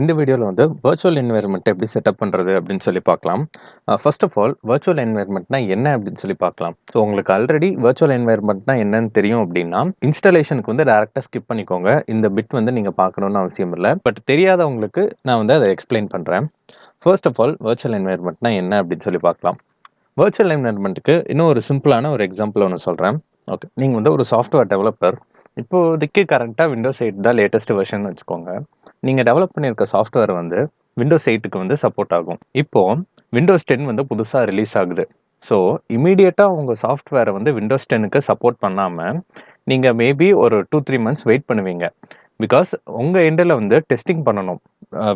இந்த வீடியோவில் வந்து virtual environment எப்படி செட்டப் பண்ணுறது அப்படின்னு சொல்லி பார்க்கலாம். ஃபர்ஸ்ட் ஆஃப் ஆல் virtual environmentனா என்ன அப்படின்னு சொல்லி பார்க்கலாம். ஸோ உங்களுக்கு ஆல்ரெடி virtual environmentனா என்னன்னு தெரியும் அப்படின்னா இன்ஸ்டாலேஷனுக்கு வந்து டேரெக்டாக ஸ்கிப் பண்ணிக்கோங்க. இந்த பிட் வந்து நீங்கள் பார்க்கணுன்னு அவசியம் இல்லை. பட் தெரியாதவங்களுக்கு நான் வந்து அதை எக்ஸ்பிளைன் பண்ணுறேன். ஃபர்ஸ்ட் ஆஃப் ஆல் virtual environmentனா என்ன அப்படின்னு சொல்லி பார்க்கலாம். virtual environmentக்கு இன்னும் ஒரு சிம்பிளான ஒரு எக்ஸாம்பிள் ஒன்று சொல்கிறேன். ஓகே, நீங்கள் வந்து ஒரு சாஃப்ட்வேர் டெவலப்பர். இப்போதைக்கு கரண்ட்டாக விண்டோஸ் 8 தான் லேட்டஸ்ட் வெர்ஷன் வச்சுக்கோங்க. நீங்கள் டெவலப் பண்ணியிருக்க சாஃப்ட்வேர் வந்து விண்டோஸ் 8க்கு வந்து சப்போர்ட் ஆகும். இப்போது விண்டோஸ் 10 வந்து புதுசாக ரிலீஸ் ஆகுது. ஸோ இமீடியட்டாக உங்கள் சாஃப்ட்வேரை வந்து விண்டோஸ் 10க்கு சப்போர்ட் பண்ணாமல் நீங்கள் மேபி ஒரு 2-3 மந்த்ஸ் வெயிட் பண்ணுவீங்க. பிகாஸ் உங்கள் எண்டில் வந்து டெஸ்டிங் பண்ணணும்.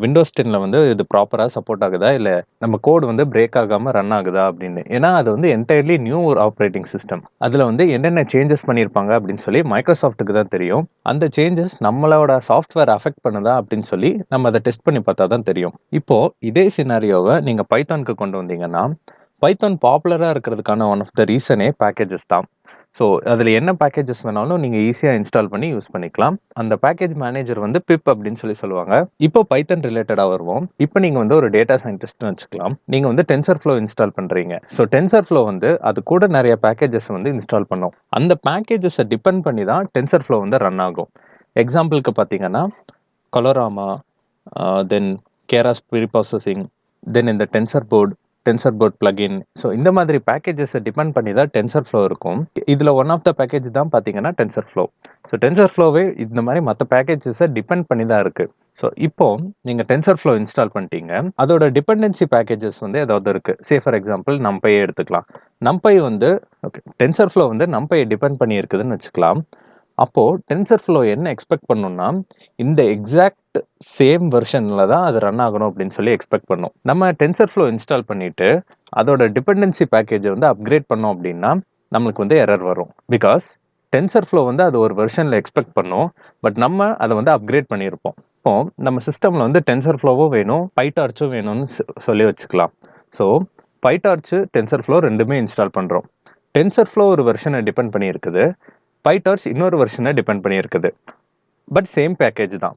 விண்டோஸ் 10ல் வந்து இது ப்ராப்பராக சப்போர்ட் ஆகுதா, இல்லை நம்ம கோட் வந்து பிரேக் ஆகாமல் ரன் ஆகுதா அப்படின்னு. ஏன்னா அது வந்து என்டையர்லி நியூ ஒரு ஆப்ரேட்டிங் சிஸ்டம். அதில் வந்து என்னென்ன சேஞ்சஸ் பண்ணியிருப்பாங்க அப்படின்னு சொல்லி மைக்ரோசாஃப்ட்டுக்கு தான் தெரியும். அந்த சேஞ்சஸ் நம்மளோட சாஃப்ட்வேர் அஃபெக்ட் பண்ணுதா அப்படின்னு சொல்லி நம்ம அதை டெஸ்ட் பண்ணி பார்த்தா தான் தெரியும். இப்போது இதே சினாரியோவை நீங்கள் பைத்தானுக்கு கொண்டு வந்தீங்கன்னா பைத்தான் பாப்புலராக இருக்கிறதுக்கான ஒன் ஆஃப் த ரீசனே பேக்கேஜஸ் தான். ஸோ அதில் என்ன பேக்கேஜஸ் வேணாலும் நீங்கள் ஈஸியாக இன்ஸ்டால் பண்ணி யூஸ் பண்ணிக்கலாம். அந்த பேக்கேஜ் மேனேஜர் வந்து பிப் அப்படின்னு சொல்லி சொல்லுவாங்க. இப்போ பைத்தன் ரிலேட்டடாக வருவோம். இப்போ நீங்கள் வந்து ஒரு டேட்டா சயின்டிஸ்ட்னு வச்சுக்கலாம். நீங்கள் வந்து டென்சர்ஃப்ளோ இன்ஸ்டால் பண்ணுறீங்க. ஸோ டென்சர்ஃப்ளோ வந்து அது கூட நிறைய பேக்கேஜஸ் வந்து இன்ஸ்டால் பண்ணும். அந்த பேக்கேஜஸை டிபெண்ட் பண்ணி தான் டென்சர்ஃப்ளோ வந்து ரன் ஆகும். எக்ஸாம்பிளுக்கு பார்த்தீங்கன்னா coloroma, தென் கேராஸ் ப்ரீப்ராசஸிங், தென் இந்த டென்சர் போர்ட் பிளகின். ஸோ இந்த மாதிரி பேக்கேஜஸை டிபெண்ட் பண்ணி தான் டென்சர்ஃப்ளோ இருக்கும். இதில் ஒன் ஆஃப் த பேக்கேஜ் தான் பார்த்தீங்கன்னா டென்சர்ஃப்ளோ. ஸோ டென்சர்ஃப்ளோவே இந்த மாதிரி மற்ற பேக்கேஜஸை டிபெண்ட் பண்ணி தான் இருக்குது. ஸோ இப்போ நீங்கள் டென்சர்ஃப்ளோ இன்ஸ்டால் பண்ணிட்டீங்க. அதோட டிபெண்டன்சி பேக்கேஜஸ் வந்து ஏதாவது இருக்குது. சே ஃபார் எக்ஸாம்பிள் நம்பையை எடுத்துக்கலாம். நம்பை வந்து ஓகே, டென்சர்ஃப்ளோ வந்து நம்பையை டிபெண்ட் பண்ணி இருக்குதுன்னு வச்சுக்கலாம். அப்போது டென்சர்ஃப்ளோ என்ன எக்ஸ்பெக்ட் பண்ணணும்னா இந்த எக்ஸாக்ட் சேம் வெர்ஷனில் தான் அது ரன் ஆகணும் அப்படின்னு சொல்லி எக்ஸ்பெக்ட் பண்ணோம். நம்ம டென்சர்ஃப்ளோ இன்ஸ்டால் பண்ணிவிட்டு அதோட டிபெண்டன்சி பேக்கேஜை வந்து அப்கிரேட் பண்ணோம் அப்படின்னா நம்மளுக்கு வந்து எரர் வரும். பிகாஸ் டென்சர்ஃப்ளோ வந்து அது ஒரு வெர்ஷனில் எக்ஸ்பெக்ட் பண்ணோம், பட் நம்ம அதை வந்து அப்கிரேட் பண்ணியிருப்போம். இப்போ நம்ம சிஸ்டமில் வந்து டென்சர்ஃப்ளோவும் வேணும், பைடார்ச்சும் வேணும்னு சொல்லி வச்சுக்கலாம். ஸோ பைடார்ச்சு டென்சர்ஃப்ளோ ரெண்டுமே இன்ஸ்டால் பண்ணுறோம். டென்சர்ஃப்ளோ ஒரு வெர்ஷனை டிபெண்ட் பண்ணியிருக்குது, பைடார்ச் இன்னொரு வெர்ஷனை டிபெண்ட் பண்ணியிருக்குது. பட் சேம் பேக்கேஜ் தான்.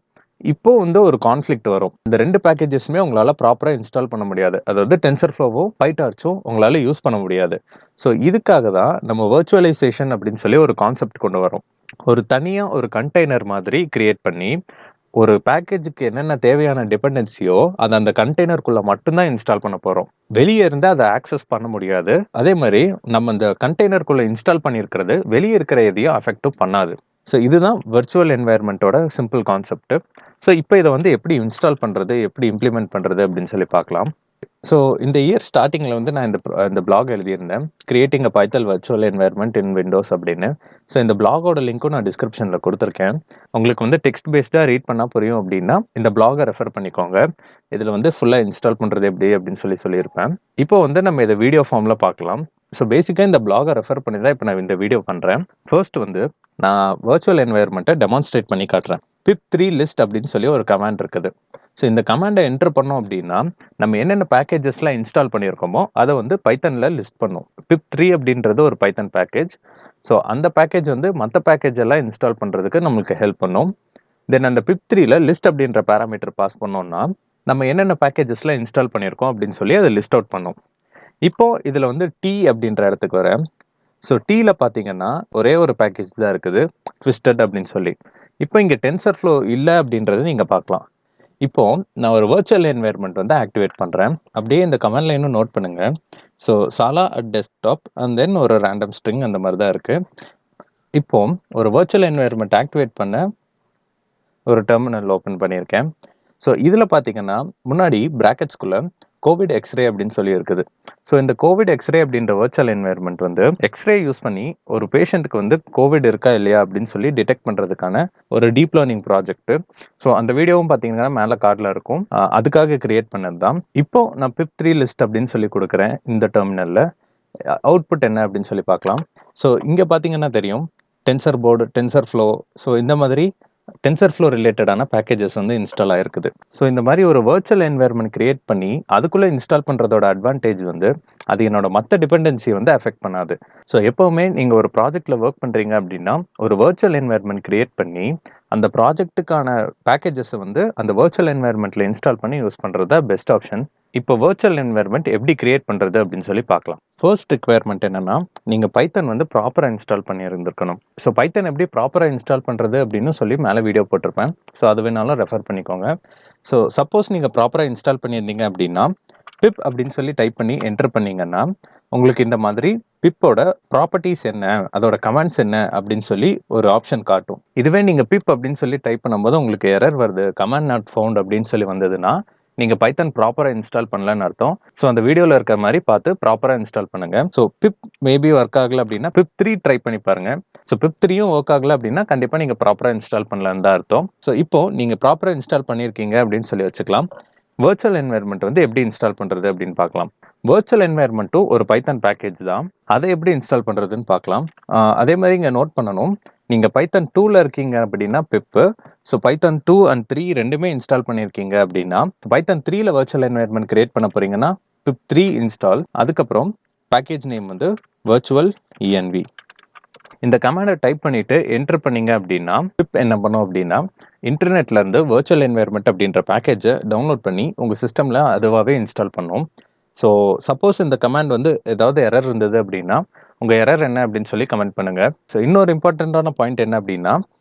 இப்போ வந்து ஒரு கான்ஃப்ளிக்ட் வரும். இந்த ரெண்டு பேக்கேஜஸுமே உங்களால் ப்ராப்பராக இன்ஸ்டால் பண்ண முடியாது. அதாவது டென்சர்ஃப்ளோவும் பைடார்ச்சும் உங்களால் யூஸ் பண்ண முடியாது. ஸோ இதுக்காக தான் நம்ம virtualization அப்படின்னு சொல்லி ஒரு கான்செப்ட் கொண்டு வரோம். ஒரு தனியாக ஒரு கண்டெய்னர் மாதிரி கிரியேட் பண்ணி ஒரு பேக்கேஜுக்கு என்னென்ன தேவையான டிபெண்டன்சியோ அதை அந்த கண்டெய்னருக்குள்ளே மட்டும்தான் இன்ஸ்டால் பண்ண போகிறோம். வெளியே இருந்து அதை ஆக்சஸ் பண்ண முடியாது. அதே மாதிரி நம்ம இந்த கண்டெய்னருக்குள்ளே இன்ஸ்டால் பண்ணியிருக்கிறது வெளியே இருக்கிற எதையும் அஃபெக்டும் பண்ணாது. ஸோ இதுதான் virtual environmentோட சிம்பிள் கான்செப்ட். ஸோ இப்போ இதை வந்து எப்படி இன்ஸ்டால் பண்ணுறது, எப்படி இம்ப்ளிமெண்ட் பண்ணுறது அப்படின்னு சொல்லி பார்க்கலாம். ஸோ இந்த இயர் ஸ்டார்டிங்கில் வந்து நான் இந்த பிளாக் எழுதியிருந்தேன், creating a python virtual environment in Windows அப்படின்னு. ஸோ இந்த பிளாகோட லிங்க்கும் நான் டிஸ்கிரிப்ஷனில் கொடுத்துருக்கேன். உங்களுக்கு வந்து டெக்ஸ்ட் பேஸ்டாக ரீட் பண்ணால் புரியும் அப்படின்னா இந்த பிளாகை ரெஃபர் பண்ணிக்கோங்க. இதில் வந்து ஃபுல்லாக இன்ஸ்டால் பண்ணுறது எப்படி அப்படின்னு சொல்லியிருப்பேன். இப்போ வந்து நம்ம இதை வீடியோ ஃபார்மில் பார்க்கலாம். ஸோ பேசிக்காக இந்த பிளாகை ரெஃபர் பண்ணி தான் இப்போ நான் இந்த வீடியோ பண்ணுறேன். ஃபர்ஸ்ட் வந்து நான் virtual environment டெமான்ஸ்ட்ரேட் பண்ணி காட்டுறேன். pip3 list அப்படின்னு சொல்லி ஒரு கமாண்ட் இருக்குது. ஸோ இந்த கமாண்டை என்டர் பண்ணோம் அப்படின்னா நம்ம என்னென்ன பேக்கேஜஸ்லாம் இன்ஸ்டால் பண்ணியிருக்கோமோ அதை வந்து பைத்தனில் லிஸ்ட் பண்ணும். pip3 அப்படின்றது ஒரு பைத்தன் பேக்கேஜ். ஸோ அந்த பேக்கேஜ் வந்து மற்ற பேக்கேஜ் எல்லாம் இன்ஸ்டால் பண்ணுறதுக்கு நம்மளுக்கு ஹெல்ப் பண்ணும். தென் அந்த pip3ல லிஸ்ட் அப்படின்ற பேராமீட்டர் பாஸ் பண்ணோம்னா நம்ம என்னென்ன பேக்கேஜஸ்லாம் இன்ஸ்டால் பண்ணியிருக்கோம் அப்படின்னு சொல்லி அதை லிஸ்ட் அவுட் பண்ணும். இப்போது இதில் வந்து டி அப்படின்ற இடத்துக்கு வரேன். ஸோ டீயில் பார்த்தீங்கன்னா ஒரே ஒரு பேக்கேஜ் தான் இருக்குது, ட்விஸ்டட் அப்படின்னு சொல்லி. இப்போ இங்கே டென்சர்ஃப்ளோ இல்லை அப்படின்றத நீங்கள் பார்க்கலாம். இப்போது நான் ஒரு virtual environment வந்து ஆக்டிவேட் பண்ணுறேன். அப்படியே இந்த கமெண்ட் லைனும் நோட் பண்ணுங்கள். ஸோ சாலா அட் டெஸ்க்டாப் அண்ட் தென் ஒரு ரேண்டம் ஸ்ட்ரிங் அந்த மாதிரி தான் இருக்குது. இப்போது ஒரு virtual environment ஆக்டிவேட் பண்ண ஒரு டெர்மினல் ஓப்பன் பண்ணியிருக்கேன். ஸோ இதில் பார்த்தீங்கன்னா முன்னாடி ப்ராக்கெட்ஸ்குள்ளே கோவிட் எக்ஸ்ரே அப்படின்னு சொல்லி இருக்குது. ஸோ இந்த கோவிட் எக்ஸ்ரே அப்படின்ற virtual environment வந்து எக்ஸ்ரே யூஸ் பண்ணி ஒரு பேஷண்ட்டுக்கு வந்து கோவிட் இருக்கா இல்லையா அப்படின்னு சொல்லி டிடெக்ட் பண்ணுறதுக்கான ஒரு டீப் லேர்னிங் ப்ராஜெக்ட். ஸோ அந்த வீடியோவும் பார்த்தீங்கன்னா மேலே கார்டில் இருக்கும். அதுக்காக கிரியேட் பண்ணது தான். இப்போ நான் pip3 லிஸ்ட் அப்படின்னு சொல்லி கொடுக்குறேன். இந்த டெர்மினலில் அவுட்புட் என்ன அப்படின்னு சொல்லி பார்க்கலாம். ஸோ இங்கே பார்த்தீங்கன்னா தெரியும் tensor board, tensor flow. So இந்த மாதிரி டென்சர்ஃப்ளோ ரிலேட்டடான பேக்கேஜஸ் வந்து இன்ஸ்டால் ஆயிருக்குது. ஸோ இந்த மாதிரி ஒரு வர்ச்சுவல் என்வாயர்மெண்ட் கிரியேட் பண்ணி அதுக்குள்ளே இன்ஸ்டால் பண்ணுறதோட அட்வான்டேஜ் வந்து அது என்னோட மற்ற டிபெண்டன்சி வந்து அஃபெக்ட் பண்ணாது. ஸோ எப்போவுமே நீங்கள் ஒரு ப்ராஜெக்டில் ஒர்க் பண்ணுறீங்க அப்படின்னா ஒரு வர்ச்சுவல் என்வாயர்மெண்ட் கிரியேட் பண்ணி அந்த ப்ராஜெக்ட்டுக்கான பேக்கேஜஸை வந்து அந்த வர்ச்சுவல் என்வாயர்மெண்ட்டில் இன்ஸ்டால் பண்ணி யூஸ் பண்ணுறது தான் பெஸ்ட் ஆப்ஷன். இப்போ வர்ச்சுவல் என்வாயர்மெண்ட் எப்படி கிரியேட் பண்ணுறது அப்படின்னு சொல்லி பார்க்கலாம். ஃபர்ஸ்ட் ரிக்வயர்மெண்ட் என்னன்னா, நீங்கள் பைத்தன் வந்து ப்ராப்பராக இன்ஸ்டால் பண்ணியிருந்திருக்கணும். ஸோ பைத்தன் எப்படி ப்ராப்பராக இன்ஸ்டால் பண்ணுறது அப்படின்னு சொல்லி மேலே வீடியோ போட்டிருப்பேன். ஸோ அது வேணாலும் ரெஃபர் பண்ணிக்கோங்க. ஸோ சப்போஸ் நீங்கள் ப்ராப்பராக இன்ஸ்டால் பண்ணியிருந்தீங்க அப்படின்னா பிப் அப்படின்னு சொல்லி டைப் பண்ணி என்டர் பண்ணீங்கன்னா உங்களுக்கு இந்த மாதிரி பிப்போட ப்ராப்பர்ட்டிஸ் என்ன, அதோட கமெண்ட்ஸ் என்ன அப்படின்னு சொல்லி ஒரு ஆப்ஷன் காட்டும். இதுவே நீங்கள் பிப் அப்படின்னு சொல்லி டைப் பண்ணும்போது உங்களுக்கு எரர் வருது, கமாண்ட் நாட் ஃபவுண்ட் அப்படின்னு சொல்லி வந்ததுன்னா நீங்கள் பைத்தன் ப்ராப்பராக இன்ஸ்டால் பண்ணலன்னு அர்த்தம். ஸோ அந்த வீடியோவில் இருக்க மாதிரி பார்த்து ப்ராப்பராக இன்ஸ்டால் பண்ணுங்க. ஸோ பிப் மேபி ஒர்க் ஆகலை அப்படின்னா பிப் 3 ட்ரை பண்ணி பாருங்க. ஸோ பிப் 3யும் ஒர்க் ஆகலை அப்படின்னா கண்டிப்பாக நீங்கள் ப்ராப்பராக இன்ஸ்டால் பண்ணலன்னு தான் அர்த்தம். ஸோ இப்போ நீங்கள் ப்ராப்பராக இன்ஸ்டால் பண்ணியிருக்கீங்க அப்படின்னு சொல்லி வச்சுக்கலாம். வர்ச்சுவல் என்வாயர்மெண்ட் வந்து எப்படி இன்ஸ்டால் பண்ணுறது அப்படின்னு பார்க்கலாம். வர்ச்சுவல் என்வாயர்மெண்ட்டும் ஒரு பைத்தன் பேக்கேஜ் தான். அதை எப்படி இன்ஸ்டால் பண்ணுறதுன்னு பார்க்கலாம். அதே மாதிரி இங்கே நோட் பண்ணணும், நீங்கள் பைத்தன் 2ல இருக்கீங்க அப்படின்னா பிப்பு. ஸோ பைத்தன் 2 and 3 ரெண்டுமே இன்ஸ்டால் பண்ணியிருக்கீங்க அப்படின்னா பைத்தன் 3ல வர்ச்சுவல் என்வாயர்மெண்ட் கிரியேட் பண்ண போறீங்கன்னா பிப் 3 இன்ஸ்டால். அதுக்கப்புறம் பேக்கேஜ் நேம் வந்து virtualenv. இந்த கமாண்டை டைப் பண்ணிட்டு என்டர் பண்ணீங்க அப்படின்னா பிப் என்ன பண்ணும் அப்படின்னா இன்டர்நெட்ல இருந்து வர்ச்சுவல் என்வாயர்மெண்ட் அப்படின்ற பேக்கேஜை டவுன்லோட் பண்ணி உங்கள் சிஸ்டமில் அதுவாகவே இன்ஸ்டால் பண்ணும். ஸோ சப்போஸ் இந்த கமாண்ட் வந்து ஏதாவது எரர் இருந்தது அப்படின்னா உங்கள் எரர் என்ன அப்படின்னு சொல்லி கமெண்ட் பண்ணுங்கள். ஸோ இன்னொரு இம்பார்ட்டண்ட்டான பாயிண்ட் என்ன அப்படின்னா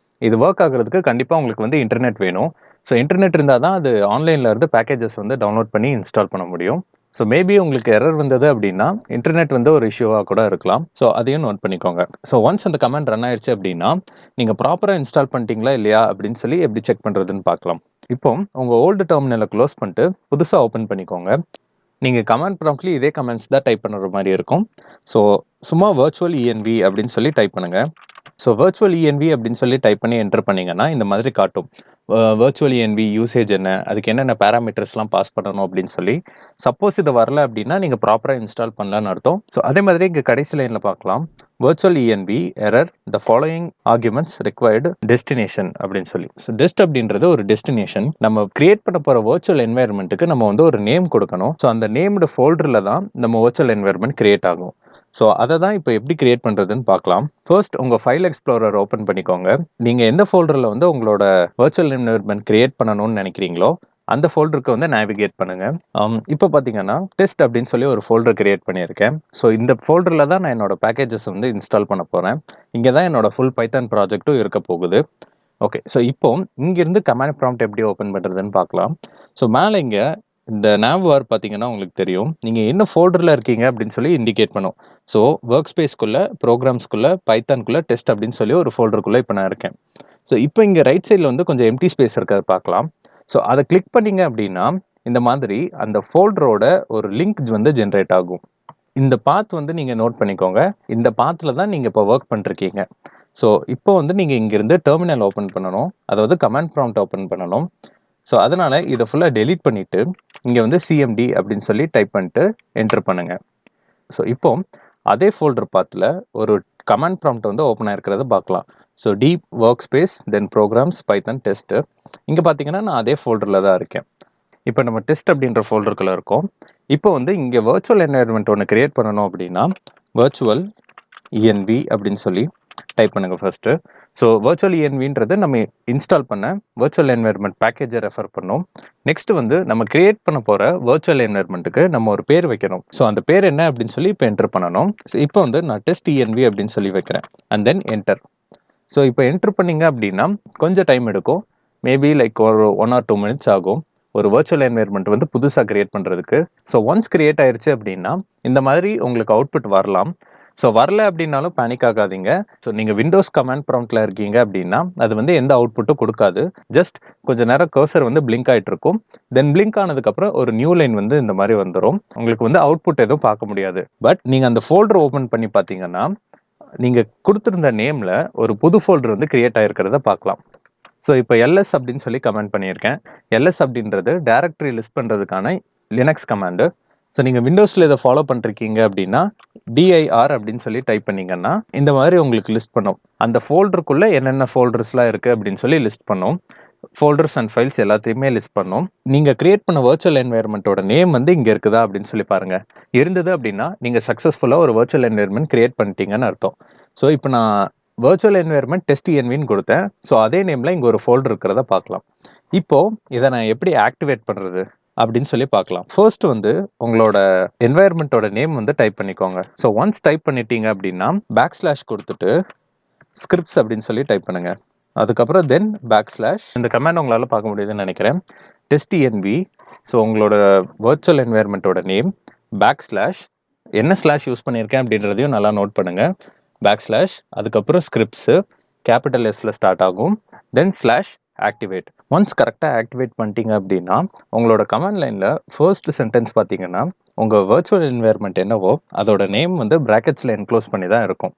இது ஒர்க் ஆகுறதுக்கு கண்டிப்பாக உங்களுக்கு வந்து இன்டர்நெட் வேணும். ஸோ இன்டர்நெட் இருந்தால் தான் அது ஆன்லைனில் இருந்து பேக்கேஜஸ் வந்து டவுன்லோட் பண்ணி இன்ஸ்டால் பண்ண முடியும். ஸோ மேபி உங்களுக்கு எரர் வந்தது அப்படின்னா இன்டர்நெட் வந்து ஒரு இஷ்யூவாக கூட இருக்கலாம். ஸோ அதையும் நோட் பண்ணிக்கோங்க. ஸோ ஒன்ஸ் அந்த கமாண்ட் ரன் ஆயிடுச்சு அப்படின்னா நீங்கள் ப்ராப்பராக இன்ஸ்டால் பண்ணிட்டீங்களா இல்லையா அப்படின்னு சொல்லி எப்படி செக் பண்ணுறதுன்னு பார்க்கலாம். இப்போ உங்கள் ஓல்டு டெர்மினலை க்ளோஸ் பண்ணிட்டு புதுசாக ஓப்பன் பண்ணிக்கோங்க. நீங்கள் கமாண்ட் ப்ராம்ப்ட்லி இதே கமெண்ட்ஸ் தான் டைப் பண்ணுற மாதிரி இருக்கும். ஸோ சும்மா virtualenv அப்படின்னு சொல்லி டைப் பண்ணுங்கள். ஸோ virtualenv அப்படின்னு சொல்லி டைப் பண்ணி என்டர் பண்ணீங்கன்னா இந்த மாதிரி காட்டும். virtualenv யூசேஜ் என்ன, அதுக்கு என்னென்ன பேராமீட்டர்ஸ்லாம் பாஸ் பண்ணணும் அப்படின்னு சொல்லி. சப்போஸ் இது வரல அப்படின்னா நீங்கள் ப்ராப்பராக இன்ஸ்டால் பண்ணலான்னு அர்த்தம். ஸோ அதே மாதிரி இங்கே கடைசி லைனில் பார்க்கலாம், virtualenv error the following arguments required destination அப்படின்னு சொல்லி. ஸோ டெஸ்ட் அப்படின்றது ஒரு டெஸ்டினேஷன். நம்ம கிரியேட் பண்ண போகிற வர்ச்சுவல் என்வாயர்மெண்ட்டுக்கு நம்ம வந்து ஒரு நேம் கொடுக்கணும். ஸோ அந்த நேம்டு ஃபோல்டரில் தான் நம்ம வர்ச்சுவல் என்வாயர்மெண்ட் கிரியேட் ஆகும். ஸோ அதை தான் இப்போ எப்படி கிரியேட் பண்ணுறதுன்னு பார்க்கலாம். ஃபர்ஸ்ட் உங்கள் ஃபைல் எக்ஸ்ப்ளோரர் ஓப்பன் பண்ணிக்கோங்க. நீங்கள் எந்த ஃபோல்டரில் வந்து உங்களோட வர்ச்சுவல் என்வாயர்மெண்ட் கிரியேட் பண்ணணும்னு நினைக்கிறீங்களோ அந்த ஃபோல்டருக்கு வந்து நேவிகேட் பண்ணுங்க. இப்போ பார்த்தீங்கன்னா டெஸ்ட் அப்படின்னு சொல்லி ஒரு ஃபோல்டர் கிரியேட் பண்ணியிருக்கேன். ஸோ இந்த ஃபோல்டரில் தான் நான் என்னோட பேக்கேஜஸ் வந்து இன்ஸ்டால் பண்ண போகிறேன். இங்கே தான் என்னோட ஃபுல் பைத்தான் ப்ராஜெக்ட்டும் இருக்க போகுது. ஓகே, ஸோ இப்போ இங்கிருந்து கமாண்ட் ப்ராம்ப்ட் எப்படி ஓப்பன் பண்ணுறதுன்னு பார்க்கலாம். ஸோ மேலே இங்கே இந்த nav var பார்த்தீங்கன்னா உங்களுக்கு தெரியும், நீங்கள் என்ன ஃபோல்டரில் இருக்கீங்க அப்படின்னு சொல்லி இண்டிகேட் பண்ணும். ஸோ ஒர்க் ஸ்பேஸ்க்குள்ளே, ப்ரோக்ராம்ஸ்குள்ளே, பைத்தான்குள்ளே டெஸ்ட் அப்படின்னு சொல்லி ஒரு ஃபோல்டருக்குள்ளே இப்போ நான் இருக்கேன். ஸோ இப்போ இங்கே ரைட் சைடில் வந்து கொஞ்சம் எம்டி ஸ்பேஸ் இருக்கிறத பார்க்கலாம். ஸோ அதை கிளிக் பண்ணீங்க அப்படின்னா இந்த மாதிரி அந்த ஃபோல்டரோட ஒரு லிங்க் வந்து ஜென்ரேட் ஆகும். இந்த பாத் வந்து நீங்கள் நோட் பண்ணிக்கோங்க. இந்த பாத்தில் தான் நீங்கள் இப்போ ஒர்க் பண்ணிருக்கீங்க. ஸோ இப்போ வந்து நீங்கள் இங்கிருந்து டெர்மினல் ஓப்பன் பண்ணணும், அதாவது கமாண்ட் ப்ராம்ப்ட் ஓப்பன் பண்ணணும். ஸோ அதனால் இதை ஃபுல்லாக டெலீட் பண்ணிவிட்டு இங்கே வந்து cmd அப்படின்னு சொல்லி டைப் பண்ணிட்டு என்டர் பண்ணுங்கள். ஸோ இப்போ அதே ஃபோல்டர் பாத்தில் ஒரு கமாண்ட் ப்ராம்ப்ட் வந்து ஓப்பன் ஆகிருக்கிறத பார்க்கலாம். So deep work space then programs python test. இங்கே பார்த்தீங்கன்னா நான் அதே ஃபோல்டரில் தான் இருக்கேன். இப்போ நம்ம டெஸ்ட் அப்படின்ற ஃபோல்டருக்குள்ளே இருக்கோம். இப்போ வந்து இங்கே வர்ச்சுவல் என்வாயர்மெண்ட் ஒன்று கிரியேட் பண்ணணும் அப்படின்னா virtualenv அப்படின்னு சொல்லி டைப் பண்ணுங்கள் ஃபர்ஸ்ட்டு. ஸோ virtualenvன்றது நம்ம இன்ஸ்டால் பண்ண வர்ச்சுவல் என்வாயர்மெண்ட் பேக்கேஜை ரெஃபர் பண்ணோம். நெக்ஸ்ட் வந்து நம்ம கிரியேட் பண்ண போகிற வர்ச்சுவல் என்வாயர்மெண்ட்டுக்கு நம்ம ஒரு பேர் வைக்கணும். ஸோ அந்த பேர் என்ன அப்படின்னு சொல்லி இப்போ என்டர் பண்ணணும். ஸோ இப்போ வந்து நான் டெஸ்ட் env அப்படின்னு சொல்லி வைக்கிறேன் அண்ட் தென் என்டர். ஸோ இப்போ என்டர் பண்ணீங்க அப்படின்னா கொஞ்சம் டைம் எடுக்கும். மேபி லைக் ஒரு 1 or 2 minutes ஆகும் ஒரு வர்ச்சுவல் என்வாயர்மெண்ட் வந்து புதுசாக கிரியேட் பண்ணுறதுக்கு. ஸோ ஒன்ஸ் கிரியேட் ஆயிடுச்சு அப்படின்னா இந்த மாதிரி உங்களுக்கு அவுட்புட் வரலாம். ஸோ வரல அப்படின்னாலும் பேனிக் ஆகாதீங்க. ஸோ நீங்கள் விண்டோஸ் கமாண்ட் ப்ராம்ப்டில் இருக்கீங்க அப்படின்னா அது வந்து எந்த அவுட்புட்டும் கொடுக்காது. ஜஸ்ட் கொஞ்சம் நேரம் கர்சர் வந்து பிளிங்க் ஆகிட்டு இருக்கும். தென் பிளிங்க் ஆனதுக்கப்புறம் ஒரு நியூ லைன் வந்து இந்த மாதிரி வந்துடும். உங்களுக்கு வந்து அவுட்புட் எதுவும் பார்க்க முடியாது. பட் நீங்கள் அந்த ஃபோல்டர் ஓப்பன் பண்ணி பார்த்தீங்கன்னா நீங்கள் கொடுத்துருந்த நேமில் ஒரு புது ஃபோல்டர் வந்து கிரியேட் ஆகிருக்கிறத பார்க்கலாம். ஸோ இப்போ ls அப்படின்னு சொல்லி கமெண்ட் பண்ணியிருக்கேன். ls அப்படின்றது டைரக்டரி லிஸ்ட் பண்ணுறதுக்கான லினக்ஸ் கமாண்டு. ஸோ நீங்கள் விண்டோஸில் இதை ஃபாலோ பண்ணிருக்கீங்க அப்படின்னா dir அப்படின்னு சொல்லி டைப் பண்ணீங்கன்னா இந்த மாதிரி உங்களுக்கு லிஸ்ட் பண்ணும். அந்த ஃபோல்டருக்குள்ளே என்னென்ன ஃபோல்டர்ஸ்லாம் இருக்குது அப்படின்னு சொல்லி லிஸ்ட் பண்ணும். ஃபோல்டர்ஸ் அண்ட் ஃபைல்ஸ் எல்லாத்தையுமே லிஸ்ட் பண்ணும். நீங்கள் கிரியேட் பண்ண வர்ச்சுவல் என்வாயர்மெண்ட்டோட நேம் வந்து இங்கே இருக்குதா அப்படின்னு சொல்லி பாருங்கள். இருந்தது அப்படின்னா நீங்கள் சக்ஸஸ்ஃபுல்லாக ஒரு வர்ச்சுவல் என்வாயர்மெண்ட் கிரியேட் பண்ணிட்டீங்கன்னு அர்த்தம். ஸோ இப்போ நான் வர்ச்சுவல் என்வாயர்மெண்ட் டெஸ்ட் என்வின்னு கொடுத்தேன். ஸோ அதே நேமில் இங்கே ஒரு ஃபோல்டர் இருக்கிறத பார்க்கலாம். இப்போது இதை நான் எப்படி ஆக்டிவேட் பண்ணுறது அப்படின்னு சொல்லி பார்க்கலாம். ஃபர்ஸ்ட் வந்து உங்களோட என்வாயர்மெண்ட்டோட நேம் வந்து டைப் பண்ணிக்கோங்க. ஸோ ஒன்ஸ் டைப் பண்ணிட்டீங்க அப்படின்னா பேக்ஸ்லாஷ் கொடுத்துட்டு ஸ்கிரிப்ட்ஸ் அப்படின்னு சொல்லி டைப் பண்ணுங்க. அதுக்கப்புறம் தென் பேக்ஸ்லாஷ், இந்த கமாண்ட் உங்களால் பார்க்க முடியுதுன்னு நினைக்கிறேன். டெஸ்ட் என்வி, ஸோ உங்களோட வர்ச்சுவல் என்வாயர்மெண்ட்டோட நேம் பேக்ஸ்லாஷ், என்ன ஸ்லாஷ் யூஸ் பண்ணியிருக்கேன் அப்படின்றதையும் நல்லா நோட் பண்ணுங்க. பேக்ஸ்லாஷ், அதுக்கப்புறம் ஸ்கிரிப்ட்ஸு கேபிட்டல் எஸ்ல ஸ்டார்ட் ஆகும். தென் ஸ்லாஷ் ஆக்டிவேட். ஒன்ஸ் கரெக்டாக ஆக்டிவேட் பண்ணிட்டீங்க அப்படின்னா உங்களோட கமாண்ட் லைனில் ஃபர்ஸ்ட் சென்டென்ஸ் பார்த்தீங்கன்னா உங்கள் வர்ச்சுவல் என்வாயர்மெண்ட் என்னவோ அதோட நேம் வந்து ப்ராக்கெட்ஸில் என்க்ளோஸ் பண்ணி தான் இருக்கும்.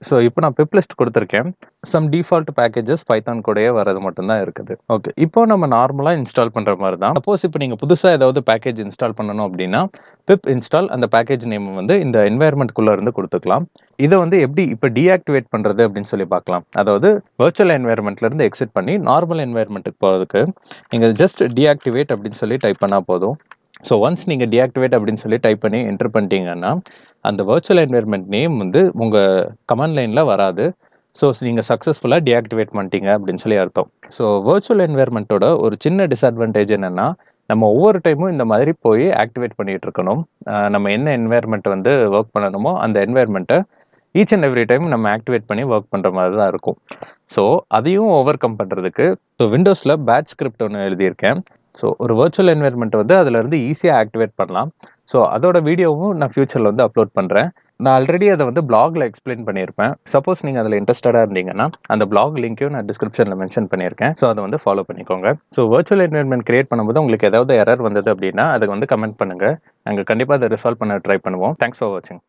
ஸோ இப்போ நான் பிப் லிஸ்ட் கொடுத்துருக்கேன். சம் டிஃபால்ட் பேக்கேஜஸ் பைத்தான் கூடயே வரது மட்டும்தான் இருக்குது. ஓகே, இப்போ நம்ம நார்மலாக இன்ஸ்டால் பண்ணுற மாதிரி தான். சப்போஸ் இப்போ நீங்கள் புதுசாக ஏதாவது பேக்கேஜ் இன்ஸ்டால் பண்ணணும் அப்படின்னா பிப் இன்ஸ்டால், அந்த பேக்கேஜ் நேம் வந்து இந்த என்வாயர்மெண்ட்குள்ளே இருந்து கொடுத்துக்கலாம். இதை வந்து எப்படி இப்போ டீஆக்டிவேட் பண்ணுறது அப்படின்னு சொல்லி பார்க்கலாம். அதாவது வர்ச்சுவல் என்வாயர்மெண்ட்லேருந்து எக்ஸிட் பண்ணி நார்மல் என்வாயர்மெண்ட்டுக்கு போகிறதுக்கு நீங்கள் ஜஸ்ட் டீஆக்டிவேட் அப்படின்னு சொல்லி டைப் பண்ணால் போதும். ஸோ ஒன்ஸ் நீங்கள் டீஆக்டிவேட் அப்படின்னு சொல்லி டைப் பண்ணி என்டர் பண்ணிட்டீங்கன்னா அந்த வர்ச்சுவல் என்வாயர்மெண்ட் நேம் வந்து உங்கள் கமாண்ட் லைனில் வராது. ஸோ நீங்கள் சக்ஸஸ்ஃபுல்லாக டீஆக்டிவேட் பண்ணிட்டீங்க அப்படின்னு சொல்லி அர்த்தம். ஸோ வர்ச்சுவல் என்வாயர்மெண்ட்டோட ஒரு சின்ன டிஸ்அட்வான்டேஜ் என்னென்னா நம்ம ஒவ்வொரு டைமும் இந்த மாதிரி போய் ஆக்டிவேட் பண்ணிகிட்டு இருக்கணும். நம்ம என்ன என்வாயர்மெண்ட் வந்து ஒர்க் பண்ணணுமோ அந்த என்வாயர்மெண்ட்டை ஈச் அண்ட் எவ்ரி டைம் நம்ம ஆக்டிவேட் பண்ணி ஒர்க் பண்ணுற மாதிரி தான் இருக்கும். ஸோ அதையும் ஓவர் கம் பண்ணுறதுக்கு ஸோ விண்டோஸில் பேட்ச் ஸ்கிரிப்ட் ஒன்று எழுதியிருக்கேன். ஸோ ஒரு வர்ச்சுவல் என்வாயர்மெண்ட் வந்து அதிலிருந்து ஈஸியாக ஆக்டிவேட் பண்ணலாம். ஸோ அதோட வீடியோவும் நான் ஃபியூச்சரில் வந்து அப்லோட் பண்ணுறேன். நான் ஆல்ரெடி அதை வந்து பிளாகில் எக்ஸ்பிளைன் பண்ணியிருப்பேன். சப்போஸ் நீங்கள் அதில் இன்ட்ரெஸ்டடாக இருந்தீங்கன்னா அந்த பிளாக் லிங்க்கையும் நான் டிஸ்கிரிப்ஷனில் மென்ஷன் பண்ணியிருக்கேன். ஸோ அதை வந்து ஃபாலோ பண்ணிக்கோங்க. ஸோ வர்ச்சுவல் என்வாயர்மெண்ட் கிரியேட் பண்ணும்போது உங்களுக்கு ஏதாவது எரர் வந்தது அப்படின்னா அதை வந்து கமெண்ட் பண்ணுங்கள். நாங்கள் கண்டிப்பாக அதை ரிசால்வ் பண்ண ட்ரை பண்ணுவோம். தேங்க்ஸ் ஃபார் வாட்சிங்.